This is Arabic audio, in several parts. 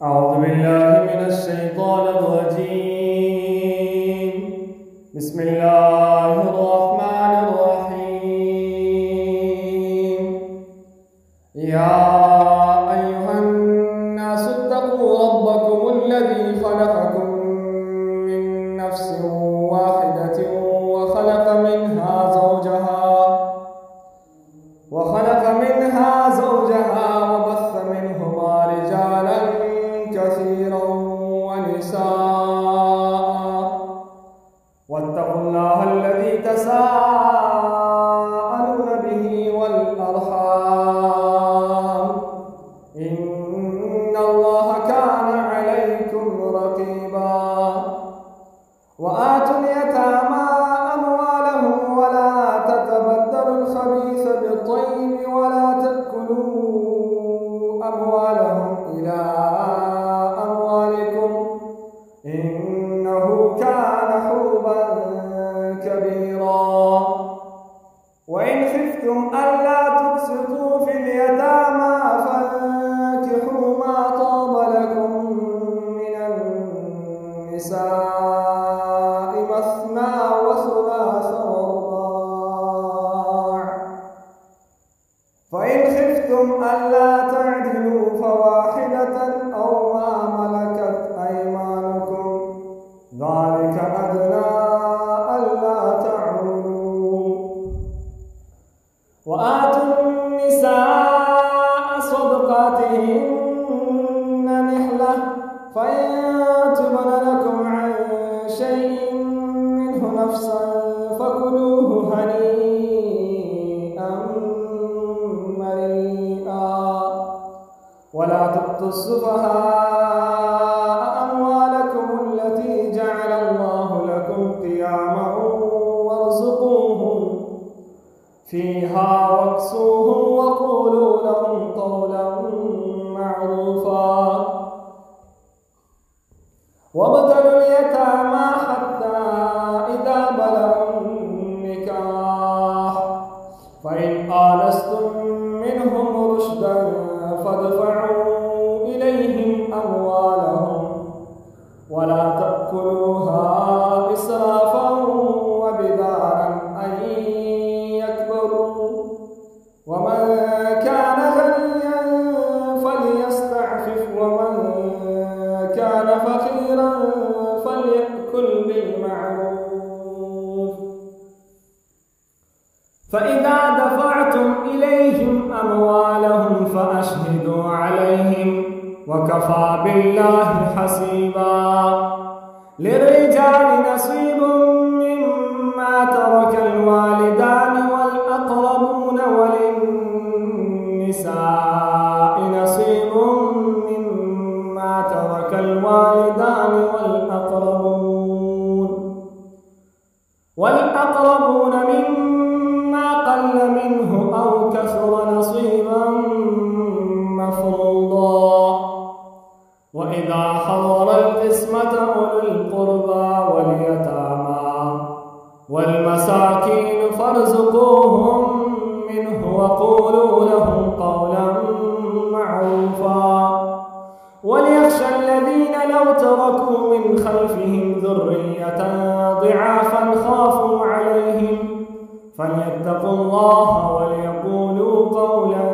أعوذ بالله من الشيطان الرجيم. بسم الله الرحمن الرحيم. يا أيها الناس اتقوا ربكم الذي خلقكم من نفس واحدة وخلق منها زوجها وبث منهما رجالا كثيرا ونساء، واتقوا الله الذي تساءلون به والأرحام، إن الله كان عليكم رقيبا. وآتوا اليتامى أموالهم ولا تتبدلوا الخبيث بالطيب ولا تأكلوا أموالهم إلى أموالكم إنه كان حوبا كبيرا. وإن خفتم ألا تقسطوا في اليتامى فانكحوا ما طاب لكم من النساء مثنى وثلاث ورباع، فإن خفتم ألا تعدلوا فواحدة أو ما ملكت أيمانكم ذلك أدنى ألا تعولوا. وآتوا النساء صدقاتهن نحلة، فإن تبن لكم عن شيء منه نفسا فكلوه هنيئا مريئا. ولا تؤتوا السفهاء أموالكم التي جعل الله لكم قياما وارزقوهم فيها واكسوهم وقولوا لهم قولا معروفا. وابتلوا اليتامى حتى إذا بلغوا النكاح، فإن آنستم منهم رشدا فادفعوا إليهم أموالهم ولا تأكلوها إسرافا وبدارا أن يكبروا. ومن كان غنيا فليستعفف ومن كان فقيرا فليأكل بالمعروف. فإذا دفعتم إليهم أموالهم فأشهدوا عليهم وكفى بالله حسيبا. للرجال نصيب مما ترك الوالدان والأقربون وللنساء نصيب مما ترك الوالدان والأقربون مما قل منه أو كثر نصيبا مفروضا. وإذا حضر القسمة أولو القربى واليتامى والمساكين فارزقوهم منه وقولوا لهم قولا معروفا. وليخشى الذين لو تركوا من خلفهم ذرية ضعافا خافوا عليهم فليتقوا الله وليقولوا قولا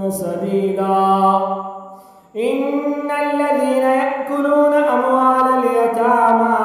سديدا. إن الذين يأكلون أموال اليتامى